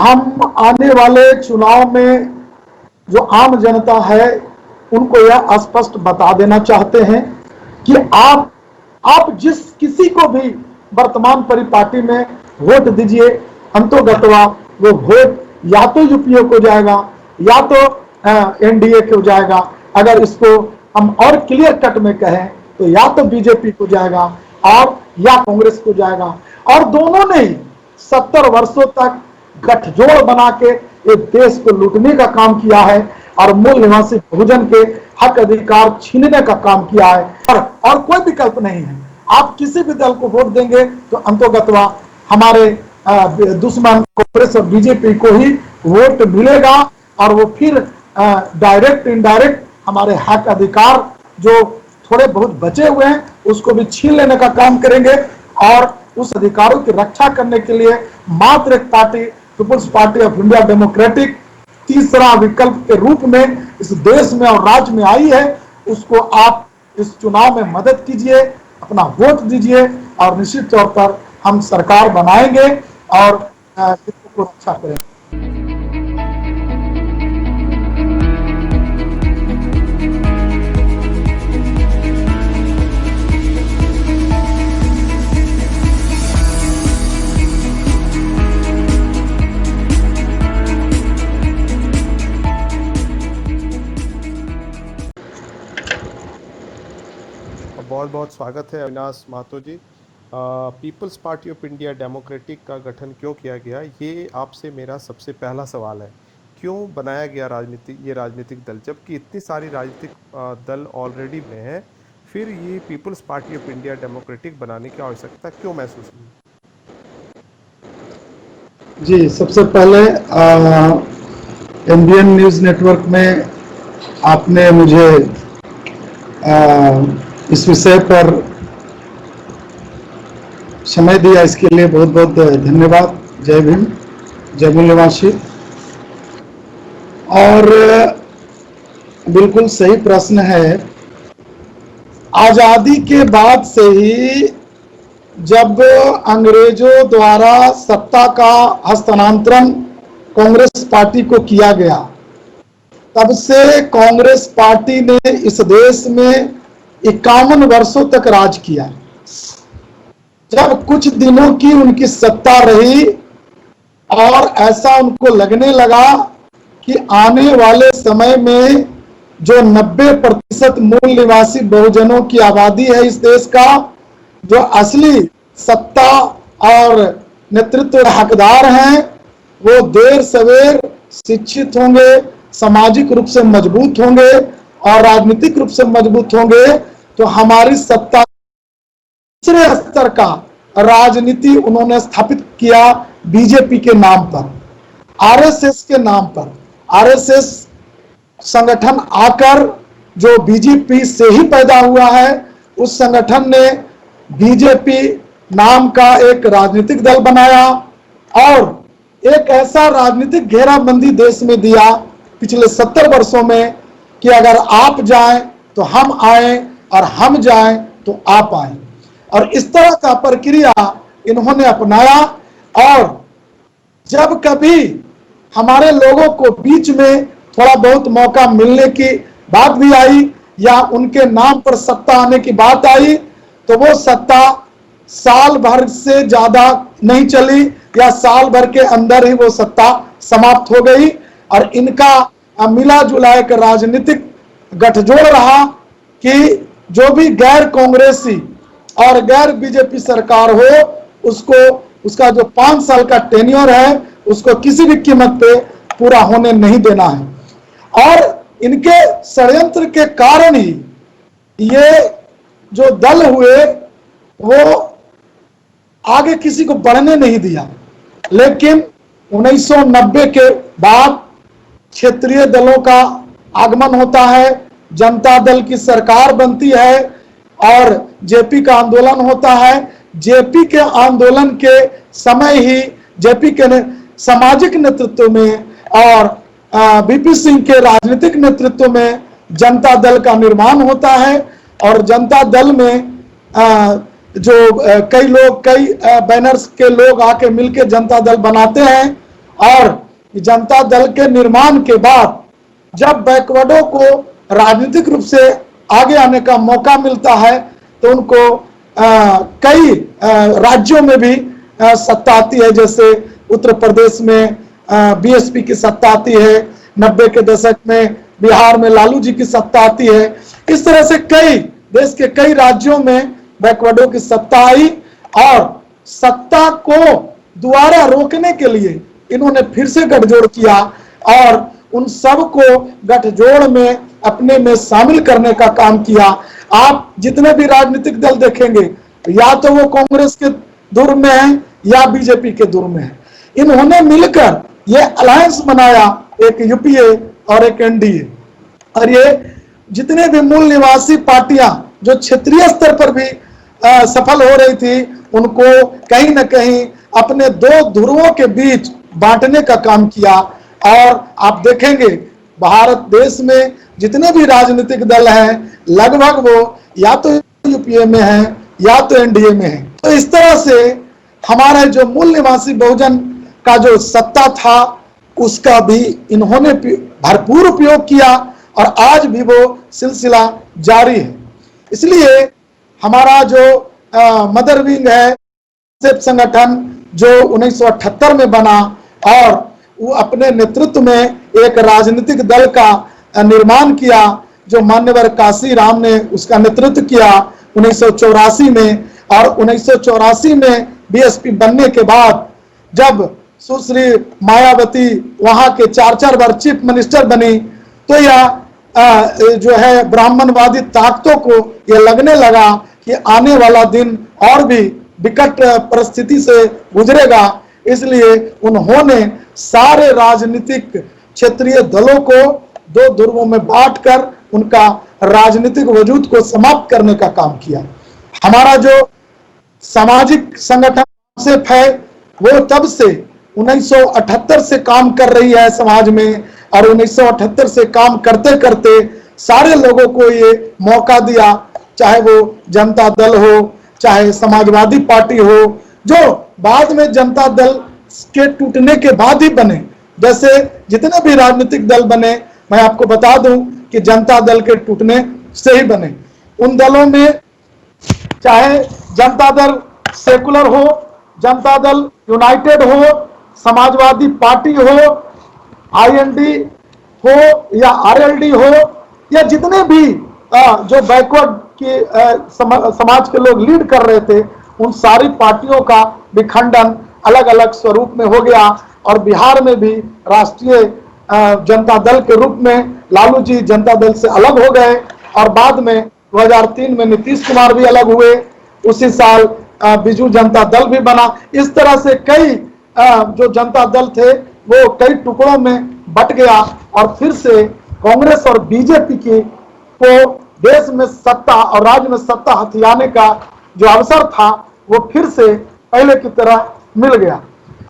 हम आने वाले चुनाव में जो आम जनता है उनको यह स्पष्ट बता देना चाहते हैं कि आप जिस किसी को भी वर्तमान परिपाटी में वोट दीजिए, अंतोगत्वा वो वोट या तो यूपीए को जाएगा या तो एनडीए को जाएगा। अगर इसको हम और क्लियर कट में कहें तो या तो बीजेपी को जाएगा और या कांग्रेस को जाएगा। और दोनों ने ही 70 वर्षों तक गठजोड़ बना के इस देश को लूटने का काम किया है और मूल निवासी बहुजन के हक अधिकार छीनने का काम किया है और कोई विकल्प नहीं है। आप किसी भी दल को वोट देंगे तो अंतोगत्वा हमारे दुश्मन कांग्रेस और बीजेपी को ही वोट मिलेगा और वो फिर डायरेक्ट इनडायरेक्ट हमारे हक अधिकार जो थोड़े बहुत बचे हुए हैं उसको भी छीन लेने का काम करेंगे। और उस अधिकारों की रक्षा करने के लिए मात्र एक party, People's Party of India Democratic, तीसरा विकल्प के रूप में इस देश में और राज्य में आई है। उसको आप इस चुनाव में मदद कीजिए, अपना वोट दीजिए और निश्चित तौर पर हम सरकार बनाएंगे और हितों को रक्षा करेंगे। बहुत बहुत स्वागत है Avinash Mahato ji. People's Party of India Democratic का गठन क्यों किया गया, ये आपसे मेरा सबसे पहला सवाल है। क्यों बनाया गया ये राजनीतिक दल, जबकि इतनी सारी राजनीतिक दल ऑलरेडी में है, फिर ये People's Party of India Democratic बनाने की आवश्यकता क्यों महसूस हुई? जी, सबसे पहले इंडियन न्यूज़ नेटवर्क में आपने मुझे इस विषय पर समय दिया, इसके लिए बहुत बहुत धन्यवाद। जय भीम, जय मूल निवासी। और बिल्कुल सही प्रश्न है। आज़ादी के बाद से ही जब अंग्रेजों द्वारा सत्ता का हस्तांतरण कांग्रेस पार्टी को किया गया, तब से कांग्रेस पार्टी ने इस देश में 51 वर्षों तक राज किया। जब कुछ दिनों की उनकी सत्ता रही और ऐसा उनको लगने लगा कि आने वाले समय में जो 90% मूल निवासी बहुजनों की आबादी है इस देश का, जो असली सत्ता और नेतृत्व हकदार हैं, वो देर सवेर शिक्षित होंगे, सामाजिक रूप से मजबूत होंगे और राजनीतिक रूप से मजबूत होंगे, तो हमारी सत्ता दूसरे स्तर का राजनीति उन्होंने स्थापित किया बीजेपी के नाम पर, आरएसएस के नाम पर। आरएसएस संगठन आकर जो बीजेपी से ही पैदा हुआ है, उस संगठन ने बीजेपी नाम का एक राजनीतिक दल बनाया और एक ऐसा राजनीतिक घेराबंदी देश में दिया पिछले 70 वर्षों में कि अगर आप जाएं तो हम आए और हम जाएं तो आप आए। और इस तरह का प्रक्रिया इन्होंने अपनाया। और जब कभी हमारे लोगों को बीच में थोड़ा बहुत मौका मिलने की बात भी आई या उनके नाम पर सत्ता आने की बात आई, तो वो सत्ता साल भर से ज्यादा नहीं चली या साल भर के अंदर ही वो सत्ता समाप्त हो गई। और इनका मिला जुला एक राजनीतिक गठजोड़ रहा कि जो भी गैर कांग्रेसी और गैर बीजेपी सरकार हो, उसको उसका जो 5 साल का टेन्योर है उसको किसी भी कीमत पे पूरा होने नहीं देना है। और इनके षड्यंत्र के कारण ही ये जो दल हुए वो आगे किसी को बढ़ने नहीं दिया। लेकिन 1990 के बाद क्षेत्रीय दलों का आगमन होता है, जनता दल की सरकार बनती है और जेपी का आंदोलन होता है। जेपी के आंदोलन के समय ही जेपी के सामाजिक नेतृत्व में और बीपी सिंह के राजनीतिक नेतृत्व में जनता दल का निर्माण होता है। और जनता दल में जो कई बैनर्स के लोग आके मिलके जनता दल बनाते हैं और जनता दल के निर्माण के बाद जब बैकवर्डों को राजनीतिक रूप से आगे आने का मौका मिलता है तो उनको कई राज्यों में भी सत्ता आती है। जैसे उत्तर प्रदेश में बीएसपी की सत्ता आती है, 90 के दशक में बिहार में लालू जी की सत्ता आती है। इस तरह से कई देश के कई राज्यों में बैकवर्डों की सत्ता आई और सत्ता को दोबारा रोकने के लिए इन्होंने फिर से गठजोड़ किया और उन सब को गठजोड़ में अपने में शामिल करने का काम किया। आप जितने भी राजनीतिक दल देखेंगे या तो वो कांग्रेस के धुर में है या बीजेपी के धुर में है। इन्होंने मिलकर ये अलायंस बनाया, एक यूपीए और एक एनडीए। और ये जितने भी मूल निवासी पार्टियां जो क्षेत्रीय स्तर पर भी सफल हो रही थी उनको कहीं ना कहीं अपने दो ध्रुवों के बीच बांटने का काम किया। और आप देखेंगे भारत देश में जितने भी राजनीतिक दल हैं लगभग वो या तो यूपीए में है या तो एनडीए में है। तो इस तरह से हमारा जो मूल निवासी बहुजन का जो सत्ता था उसका भी इन्होंने भरपूर उपयोग किया और आज भी वो सिलसिला जारी है। इसलिए हमारा जो मदर विंग है संगठन जो 1978 में बना और वो अपने नेतृत्व में एक राजनीतिक दल का निर्माण किया जो मान्यवर काशी राम ने उसका नेतृत्व किया 1984 में। और 1984 में बीएसपी बनने के बाद जब सुश्री मायावती वहां के 4 बार चीफ मिनिस्टर बनी तो यह जो है ब्राह्मणवादी ताकतों को यह लगने लगा कि आने वाला दिन और भी विकट परिस्थिति से गुजरेगा। इसलिए उन्होंने सारे राजनीतिक क्षेत्रीय दलों को दो ध्रुवों में बांटकर उनका राजनीतिक वजूद को समाप्त करने का काम किया। हमारा जो सामाजिक संगठन है वो तब से 1978 से काम कर रही है समाज में और 1978 से काम करते करते सारे लोगों को ये मौका दिया, चाहे वो जनता दल हो चाहे समाजवादी पार्टी हो, जो बाद में जनता दल के टूटने के बाद ही बने। जैसे जितने भी राजनीतिक दल बने मैं आपको बता दूं कि जनता दल के टूटने से ही बने। उन दलों में चाहे जनता दल सेकुलर हो, जनता दल यूनाइटेड हो, समाजवादी पार्टी हो, आईएनडी हो या आरएलडी हो या जितने भी जो बैकवर्ड की समाज के लोग लीड कर रहे थे उन सारी पार्टियों का विखंडन अलग अलग स्वरूप में हो गया। और बिहार में भी राष्ट्रीय जनता दल के रूप में लालू जी जनता दल से अलग हो गए और बाद में 2003 में नीतीश कुमार भी अलग हुए। उसी साल बिजू जनता दल भी बना। इस तरह से कई जो जनता दल थे वो कई टुकड़ों में बट गया और फिर से कांग्रेस और बीजेपी की को देश में सत्ता और राज्य में सत्ता हथियाने का जो अवसर था वो फिर से पहले की तरह मिल गया।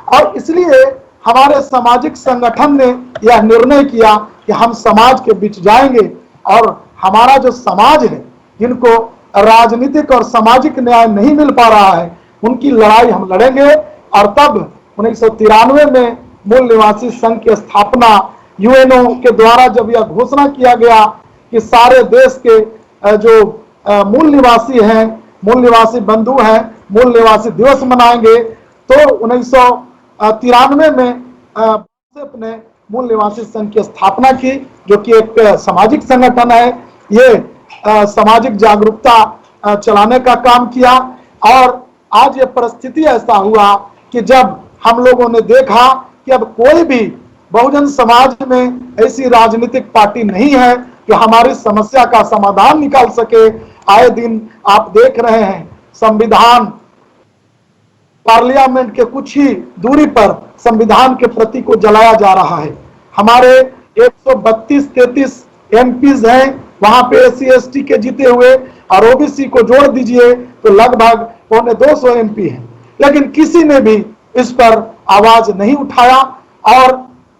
और इसलिए हमारे सामाजिक संगठन ने यह निर्णय किया कि हम समाज के बीच जाएंगे और हमारा जो समाज है जिनको राजनीतिक और सामाजिक न्याय नहीं मिल पा रहा है उनकी लड़ाई हम लड़ेंगे। और तब 1993 में मूल निवासी संघ की स्थापना यूएनओ के द्वारा जब यह घोषणा किया गया कि सारे देश के जो मूल निवासी हैं, मूल निवासी बंधु हैं, मूल निवासी दिवस मनाएंगे, तो 1993 में अपने मूल निवासी संघ की स्थापना की जो कि एक सामाजिक संगठन है। ये सामाजिक जागरूकता चलाने का काम किया और आज ये परिस्थिति ऐसा हुआ कि जब हम लोगों ने देखा कि अब कोई भी बहुजन समाज में ऐसी राजनीतिक पार्टी नहीं है कि हमारी समस्या का समाधान निकाल सके। आए दिन आप देख रहे हैं संविधान पार्लियामेंट के कुछ ही दूरी पर संविधान के प्रति को जलाया जा रहा है। हमारे 132-33 एमपीज हैं, वहां पे SC/ST के जीते हुए और ओबीसी को जोड़ दीजिए तो लगभग 250 एमपी हैं, लेकिन किसी ने भी इस पर आवाज नहीं उठाया। और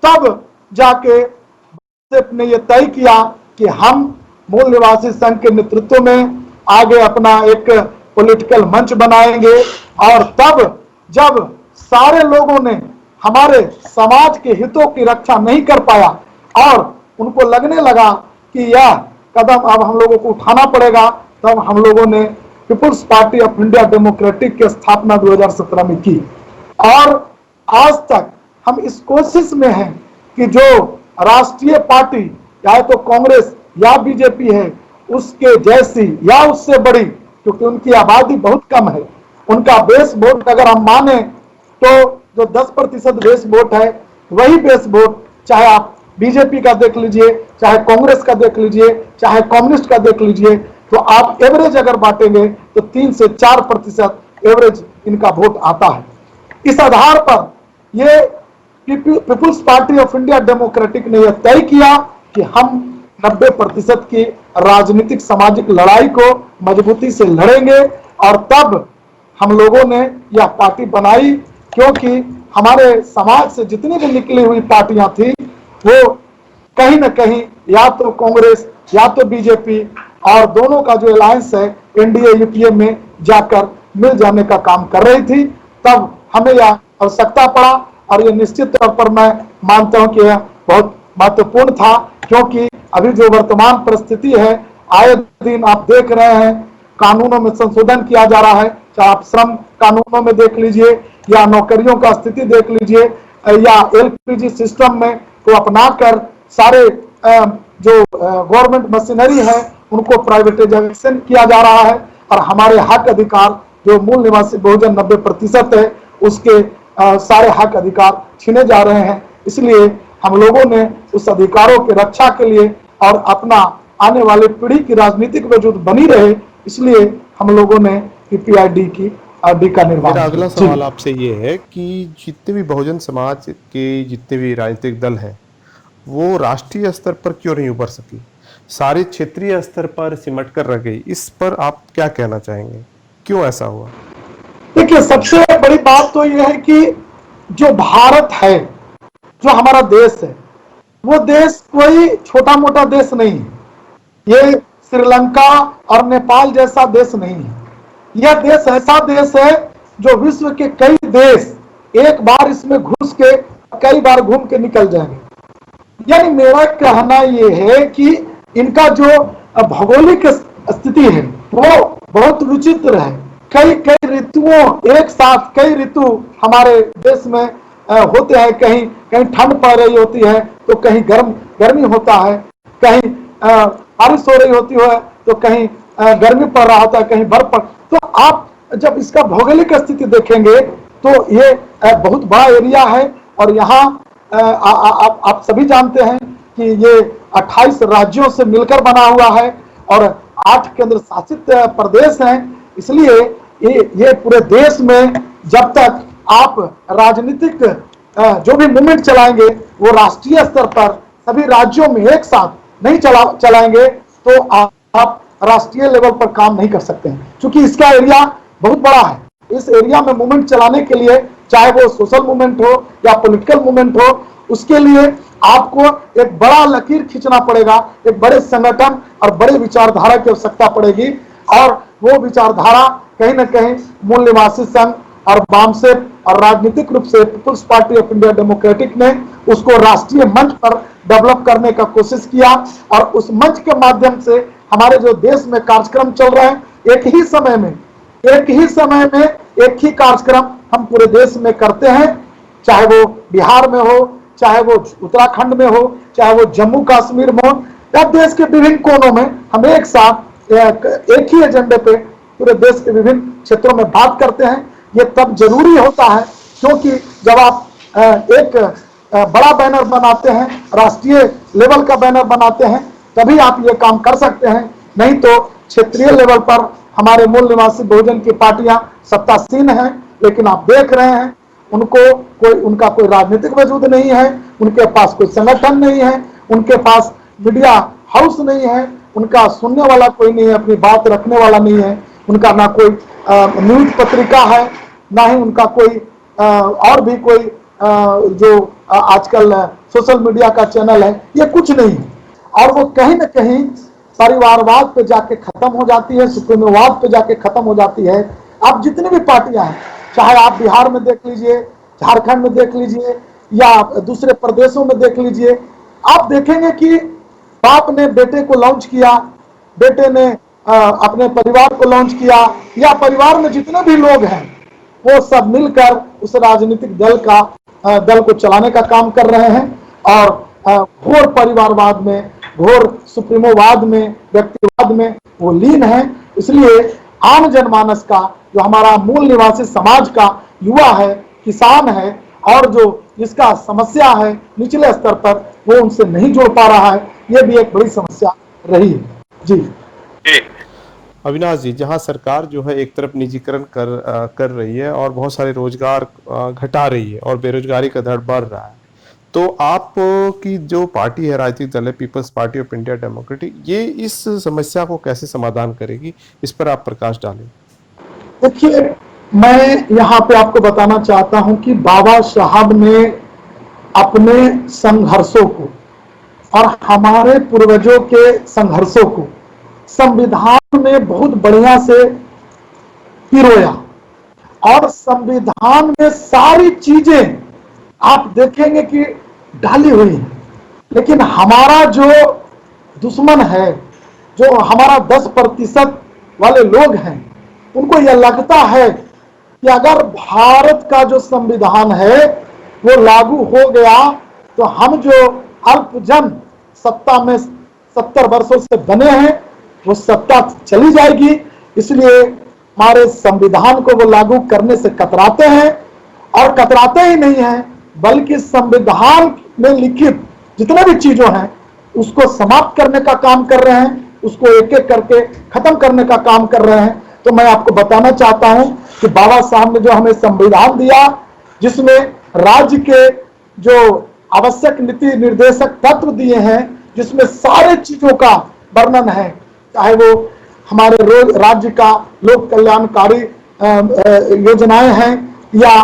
तब जाके ने यह तय किया कि हम मूल निवासी संघ के नेतृत्व में आगे अपना एक पॉलिटिकल मंच बनाएंगे। और तब जब सारे लोगों ने हमारे समाज के हितों की रक्षा नहीं कर पाया और उनको लगने लगा कि यह कदम अब हम लोगों को उठाना पड़ेगा, तब हम लोगों ने People's Party of India Democratic की स्थापना 2017 में की। और आज तक हम इस कोशिश में हैं कि जो राष्ट्रीय पार्टी चाहे तो कांग्रेस या बीजेपी है, उसके जैसी या उससे बड़ी, क्योंकि उनकी आबादी बहुत कम है, उनका बेस वोट अगर हम माने तो जो 10% बेस वोट है वही बेस वोट, चाहे आप बीजेपी का देख लीजिए, चाहे कांग्रेस का देख लीजिए, चाहे कम्युनिस्ट का देख लीजिए, तो आप एवरेज अगर बांटेंगे तो 3 से 4% एवरेज इनका वोट आता है। इस आधार पर ये People's Party of India Democratic ने यह तय किया कि हम 90% की राजनीतिक सामाजिक लड़ाई को मजबूती से लड़ेंगे, और तब हम लोगों ने यह पार्टी बनाई, क्योंकि हमारे समाज से जितनी भी निकली हुई पार्टियां थी वो कहीं ना कहीं या तो कांग्रेस या तो बीजेपी और दोनों का जो अलायंस है एनडीए यूपीए में जाकर मिल जाने का काम कर रही थी। तब हमें यह आवश्यकता पड़ा, और ये निश्चित तौर पर मैं मानता हूं कि यह बहुत महत्वपूर्ण था, क्योंकि अभी जो वर्तमान परिस्थिति है, आए दिन आप देख रहे हैं कानूनों में संशोधन किया जा रहा है, चाहे आप श्रम कानूनों में देख लीजिए या नौकरियों का स्थिति देख लीजिए या एलपीजी सिस्टम में को अपनाकर सारे जो गवर्नमेंट मशीनरी है उनको प्राइवेटाइजेशन किया जा रहा है, और हमारे हक अधिकार जो मूल निवासी बहुजन 90% है उसके सारे हक अधिकार छीने जा रहे हैं। इसलिए हम लोगों ने उस अधिकारों की रक्षा के लिए और अपना आने वाली पीढ़ी की राजनीतिक वजूद बनी रहे, इसलिए हम लोगों ने पीपीआईडी की का निर्माण मेरा अगला किया। सवाल आपसे ये है कि जितने भी बहुजन समाज के जितने भी राजनीतिक दल हैं वो राष्ट्रीय स्तर पर क्यों नहीं उभर सकी, सारे क्षेत्रीय स्तर पर सिमट कर रह गई, इस पर आप क्या कहना चाहेंगे, क्यों ऐसा हुआ? देखिए, सबसे बड़ी बात तो यह है कि जो भारत है, जो हमारा देश है, वो देश कोई छोटा मोटा देश नहीं है। ये श्रीलंका और नेपाल जैसा देश नहीं है। यह देश ऐसा देश है जो विश्व के कई देश एक बार इसमें घुस के कई बार घूम के निकल जाएंगे। यानी मेरा कहना यह है कि इनका जो भौगोलिक स्थिति है वो बहुत विचित्र है। कई कई ऋतुओं एक साथ कई ऋतु हमारे देश में होते हैं, कहीं कहीं ठंड पड़ रही होती है तो कहीं गर्मी होता है, कहीं बारिश हो रही होती है तो कहीं गर्मी पड़ रहा होता है, कहीं बर्फ पड़। तो आप जब इसका भौगोलिक स्थिति देखेंगे तो ये बहुत बड़ा एरिया है, और यहाँ आप सभी जानते हैं कि ये 28 राज्यों से मिलकर बना हुआ है और 8 केंद्र शासित प्रदेश हैं। इसलिए ये पूरे देश में जब तक आप राजनीतिक जो भी मूवमेंट चलाएंगे वो राष्ट्रीय स्तर पर सभी राज्यों में एक साथ नहीं चलाएंगे तो आप राष्ट्रीय लेवल पर काम नहीं कर सकते हैं, क्योंकि इसका एरिया बहुत बड़ा है। इस एरिया में मूवमेंट चलाने के लिए, चाहे वो सोशल मूवमेंट हो या पॉलिटिकल मूवमेंट हो, उसके लिए आपको एक बड़ा लकीर खींचना पड़ेगा, एक बड़े संगठन और बड़े विचारधारा की आवश्यकता पड़ेगी। और वो विचारधारा कहीं ना कहीं मूल निवासी संघ और वामसेप और राजनीतिक रूप से People's Party of India Democratic ने उसको राष्ट्रीय मंच पर डेवलप करने का कोशिश किया, और उस मंच के माध्यम से हमारे जो देश में कार्यक्रम चल रहे हैं, एक ही समय में एक ही कार्यक्रम हम पूरे देश में करते हैं, चाहे वो बिहार में हो, चाहे वो उत्तराखंड में हो, चाहे वो जम्मू कश्मीर में हो, या देश के विभिन्न कोनों में हम एक साथ एक ही एजेंडे पे पूरे देश के विभिन्न क्षेत्रों में बात करते हैं। ये तब जरूरी होता है क्योंकि जब आप एक बड़ा बैनर बनाते हैं, राष्ट्रीय लेवल का बैनर बनाते हैं, तभी आप ये काम कर सकते हैं। नहीं तो क्षेत्रीय लेवल पर हमारे मूल निवासी बहुजन की पार्टियां सत्तासीन हैं, लेकिन आप देख रहे हैं उनका कोई राजनीतिक वजूद नहीं है, उनके पास कोई संगठन नहीं है, उनके पास मीडिया हाउस नहीं है, उनका सुनने वाला कोई नहीं है, अपनी बात रखने वाला नहीं है, उनका ना कोई न्यूज पत्रिका है, ना ही उनका कोई और भी कोई जो आजकल सोशल मीडिया का चैनल है, ये कुछ नहीं है। और वो कहीं ना कहीं परिवारवाद पे जाके खत्म हो जाती है, सुप्रीमोवाद पे जाके खत्म हो जाती है। अब जितनी भी पार्टियां हैं, चाहे आप बिहार में देख लीजिए, झारखंड में देख लीजिए या दूसरे प्रदेशों में देख लीजिए, आप देखेंगे कि बाप ने बेटे को लॉन्च किया, बेटे ने अपने परिवार को लॉन्च किया, या परिवार में जितने भी लोग हैं वो सब मिलकर उस राजनीतिक दल को चलाने का काम कर रहे हैं और घोर परिवारवाद में, घोर सुप्रीमोवाद में, व्यक्तिवाद में वो लीन है। इसलिए आम जनमानस का, जो हमारा मूल निवासी समाज का युवा है, किसान है, और जो जिसका समस्या है निचले स्तर पर, वो उनसे नहीं जुड़ पा रहा है। ये भी एक बड़ी समस्या रही है। जी अविनाश जी, जहां सरकार जो है एक तरफ निजीकरण कर रही है और बहुत सारे रोजगार घटा रही है और बेरोजगारी का दर बढ़ रहा है, तो आप की जो पार्टी है, राजनीतिक दल है People's Party of India Democratic, ये इस समस्या को कैसे समाधान करेगी, इस पर आप प्रकाश डालें। देखिए, मैं यहाँ पे आपको बताना चाहता हूं कि बाबा साहब ने अपने संघर्षों को और हमारे पूर्वजों के संघर्षों को संविधान में बहुत बढ़िया से पिरोया, और संविधान में सारी चीजें आप देखेंगे कि डाली हुई है। लेकिन हमारा जो दुश्मन है, जो हमारा 10% वाले लोग हैं, उनको यह लगता है कि अगर भारत का जो संविधान है वो लागू हो गया तो हम जो अल्पजन सत्ता में 70 वर्षों से बने हैं वो सत्ता चली जाएगी। इसलिए हमारे संविधान को वो लागू करने से कतराते हैं, और कतराते ही नहीं हैं बल्कि संविधान में लिखित जितने भी चीजों हैं उसको समाप्त करने का काम कर रहे हैं, उसको एक एक करके खत्म करने का काम कर रहे हैं। तो मैं आपको बताना चाहता हूं कि बाबा साहब ने जो हमें संविधान दिया, जिसमें राज्य के जो आवश्यक नीति निर्देशक तत्व दिए हैं, जिसमें सारे चीजों का वर्णन है, चाहे वो हमारे राज्य का लोक कल्याणकारी योजनाएं हैं, या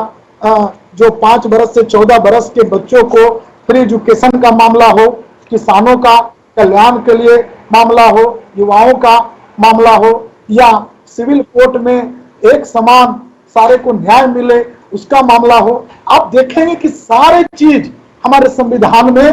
जो 5 बरस से 14 बरस के बच्चों को फ्री एजुकेशन का मामला हो, किसानों का कल्याण के लिए मामला हो, युवाओं का मामला हो, या सिविल कोर्ट में एक समान सारे को न्याय मिले उसका मामला हो। आप देखेंगे कि सारे चीज हमारे संविधान में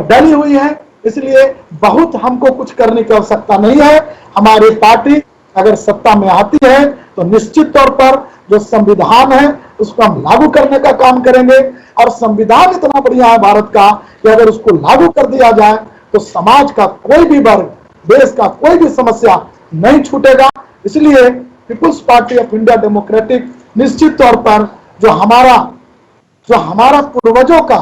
डली हुई है। इसलिए बहुत हमको कुछ करने की आवश्यकता नहीं है। हमारी पार्टी अगर सत्ता में आती है तो निश्चित तौर पर जो संविधान है उसको हम लागू करने का काम करेंगे, और संविधान इतना बढ़िया है भारत का कि अगर उसको लागू कर दिया जाए तो समाज का कोई भी वर्ग, देश का कोई भी समस्या नहीं छूटेगा। इसलिए People's Party of India Democratic निश्चित तौर पर जो हमारा पूर्वजों का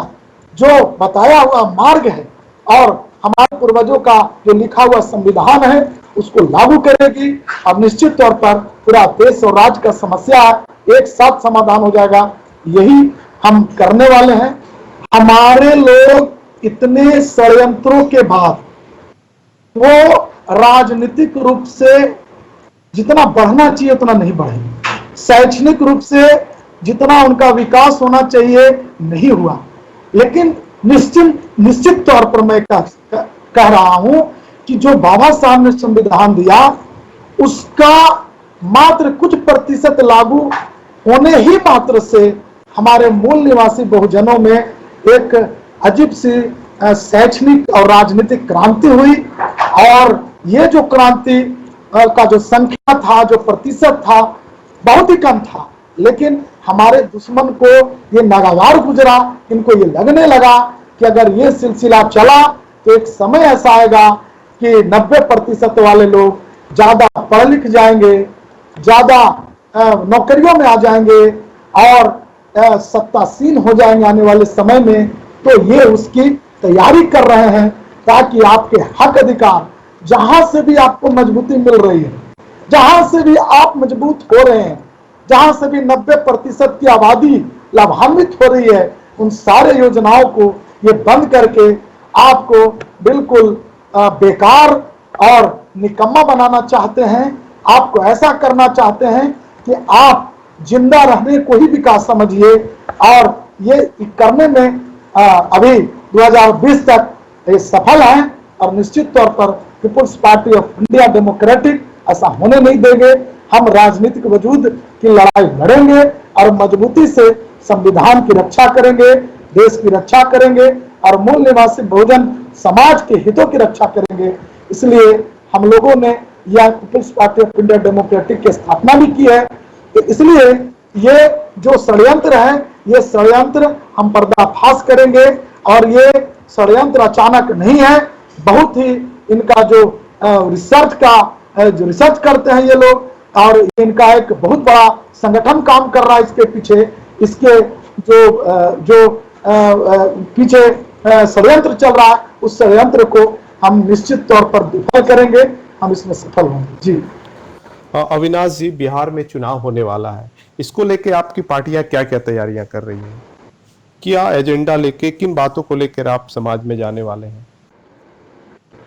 जो बताया हुआ मार्ग है और हमारे पूर्वजों का जो लिखा हुआ संविधान है उसको लागू करेगी, और निश्चित तौर पर पूरा देश और राज्य का समस्या एक साथ समाधान हो जाएगा। यही हम करने वाले हैं। हमारे लोग इतने षड्यंत्रों के बाद वो राजनीतिक रूप से जितना बढ़ना चाहिए उतना नहीं बढ़े, शैक्षणिक रूप से जितना उनका विकास होना चाहिए नहीं हुआ। लेकिन निश्चित तौर पर मैं कह रहा हूं कि जो बाबा साहब ने संविधान दिया उसका मात्र कुछ प्रतिशत लागू होने ही मात्र से हमारे मूल निवासी बहुजनों में एक अजीब सी शैक्षणिक और राजनीतिक क्रांति हुई, और ये जो क्रांति का जो संख्या था, जो प्रतिशत था, बहुत ही कम था। लेकिन हमारे दुश्मन को ये नागवार गुजरा, इनको ये लगने लगा कि अगर ये सिलसिला चला तो एक समय ऐसा आएगा कि 90% वाले लोग ज्यादा पढ़ लिख जाएंगे, ज्यादा नौकरियों में आ जाएंगे और सत्तासीन हो जाएंगे आने वाले समय में। तो ये उसकी तैयारी कर रहे हैं ताकि आपके हक अधिकार जहां से भी आपको मजबूती मिल रही है, जहां से भी आप मजबूत हो रहे हैं, जहां से भी 90% की आबादी लाभान्वित हो रही है, उन सारे योजनाओं को ये बंद करके आपको बिल्कुल बेकार और निकम्मा बनाना चाहते हैं। आपको ऐसा करना चाहते हैं कि आप जिंदा रहने को ही विकास समझिए, और ये करने में अभी 2020 तक ये सफल हैं, और निश्चित तौर पर People's Party of India Democratic ऐसा होने नहीं देंगे। हम राजनीतिक वजूद की लड़ाई लड़ेंगे और मजबूती से संविधान की रक्षा करेंगे, देश की रक्षा करेंगे और मूल निवासी बहुजन समाज के हितों की रक्षा करेंगे। इसलिए हम लोगों ने यह People's Party of India Democratic की स्थापना भी की है। तो इसलिए ये जो षड्यंत्र है, ये षड्यंत्र हम पर्दाफाश करेंगे और ये षड्यंत्र अचानक नहीं है। बहुत ही इनका जो रिसर्च का जो रिसर्च करते हैं ये लोग, और इनका एक बहुत बड़ा संगठन काम कर रहा है इसके पीछे। इसके जो पीछे षड्यंत्र चल रहा है, उस षड्यंत्र को हम निश्चित तौर पर विफल करेंगे, हम इसमें सफल होंगे। जी अविनाश जी, बिहार में चुनाव होने वाला है, इसको लेके आपकी पार्टियां क्या क्या तैयारियां कर रही हैं? क्या एजेंडा लेके, किन बातों को लेकर आप समाज में जाने वाले हैं?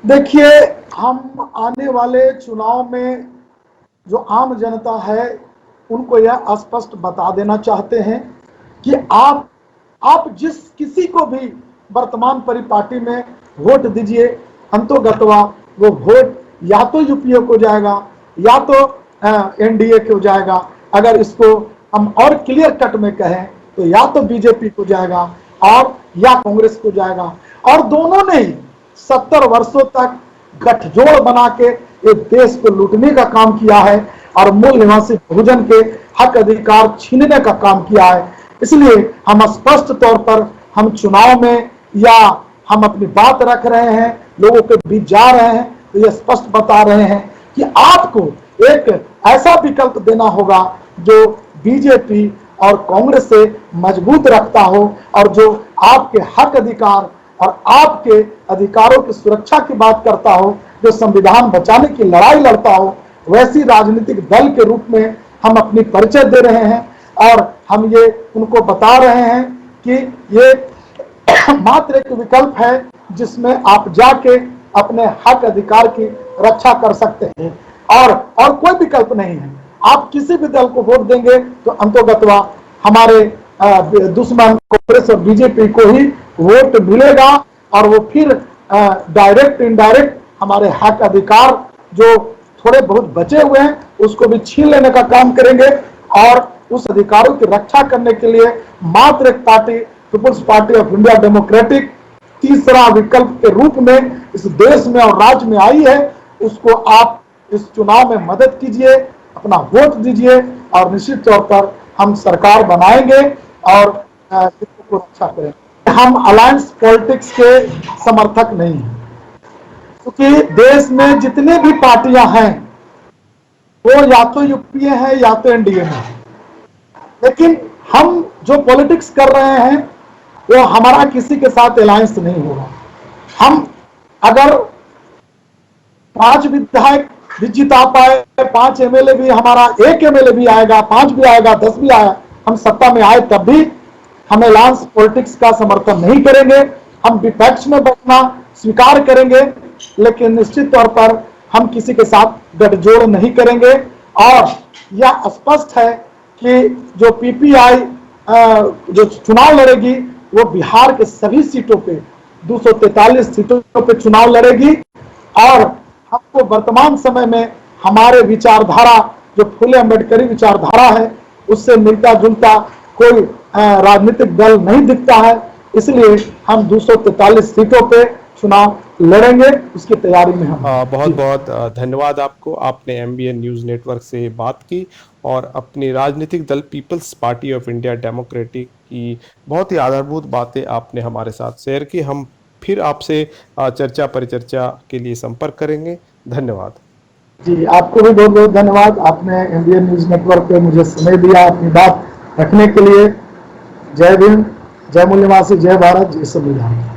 देखिए, हम आने वाले चुनाव में जो आम जनता है उनको यह स्पष्ट बता देना चाहते हैं कि आप जिस किसी को भी वर्तमान परिपाटी में वोट दीजिए, अंतोगत्वा वो वोट या तो यूपीए को जाएगा या तो एनडीए को जाएगा। अगर इसको हम और क्लियर कट में कहें तो या तो बीजेपी को जाएगा और या कांग्रेस को जाएगा। और दोनों ने ही 70 वर्षों तक गठजोड़ बना के ये देश को लूटने का काम किया है और मूल निवासी बहुजन के हक अधिकार छीनने का काम किया है। इसलिए हम स्पष्ट तौर पर हम चुनाव में या हम अपनी बात रख रहे हैं, लोगों के बीच जा रहे हैं, तो ये स्पष्ट बता रहे हैं कि आपको एक ऐसा विकल्प देना होगा जो बीजेपी और कांग्रेस से मजबूत रखता हो और जो आपके हक अधिकार और आपके अधिकारों की सुरक्षा की बात करता हो, जो संविधान बचाने की लड़ाई लड़ता हो। वैसी राजनीतिक दल के रूप में हम अपनी परिचय दे रहे हैं और हम ये उनको बता रहे हैं कि ये मात्र एक विकल्प है जिसमें आप जाके अपने हक अधिकार की रक्षा कर सकते हैं और कोई विकल्प नहीं है। आप किसी भी दल को वोट देंगे तो अंतोगत्वा हमारे दुश्मन कांग्रेस और बीजेपी को ही वोट मिलेगा और वो फिर डायरेक्ट इनडायरेक्ट हमारे हक अधिकार जो थोड़े बहुत बचे हुए हैं उसको भी छीन लेने का काम करेंगे। और उस अधिकारों की रक्षा करने के लिए मात्र एक party, People's Party of India Democratic, तीसरा विकल्प के रूप में इस देश में और राज्य में आई है। उसको आप इस चुनाव में मदद कीजिए, अपना वोट दीजिए और निश्चित तौर पर हम सरकार बनाएंगे और देश को रक्षा करेंगे। हम अलायंस पॉलिटिक्स के समर्थक नहीं हैं, क्योंकि देश में जितने भी पार्टियां हैं वो या तो यूपीए है या तो एनडीए में है। लेकिन हम जो पॉलिटिक्स कर रहे हैं वो हमारा किसी के साथ अलायंस नहीं होगा। हम अगर 5 विधायक भी जिता पाए, 5 एमएलए भी, हमारा 1 एमएलए भी आएगा, 5 भी आएगा, 10 भी आएगा, हम सत्ता में आए तब भी हम अलायंस पॉलिटिक्स का समर्थन नहीं करेंगे। हम विपक्ष में बैठना स्वीकार करेंगे, लेकिन निश्चित तौर पर हम किसी के साथ गठजोड़ नहीं करेंगे। और यह स्पष्ट है कि जो पीपीआई जो चुनाव लड़ेगी वो बिहार के सभी सीटों पे 243 सीटों पे चुनाव लड़ेगी। और हमको वर्तमान समय में हमारे विचारधारा जो फुले अम्बेडकरी विचारधारा है उससे मिलता जुलता कोई राजनीतिक दल नहीं दिखता है। इसलिए हम 243 सीटों पे चुनाव लड़ेंगे, उसकी तैयारी में हम। बहुत बहुत धन्यवाद आपको। आपने एमबीएन न्यूज़ नेटवर्क से बात की और अपनी राजनीतिक दल People's Party of India Democratic की बहुत ही आधारभूत बातें आपने हमारे साथ शेयर की। हम फिर आपसे चर्चा परिचर्चा के लिए संपर्क करेंगे। धन्यवाद जी, आपको भी बहुत बहुत धन्यवाद। आपने एमबीएन न्यूज़ नेटवर्क पे मुझे समय दिया अपनी बात रखने के लिए। जय भीम, जय मूल निवासी, जय भारत, जय संविधान।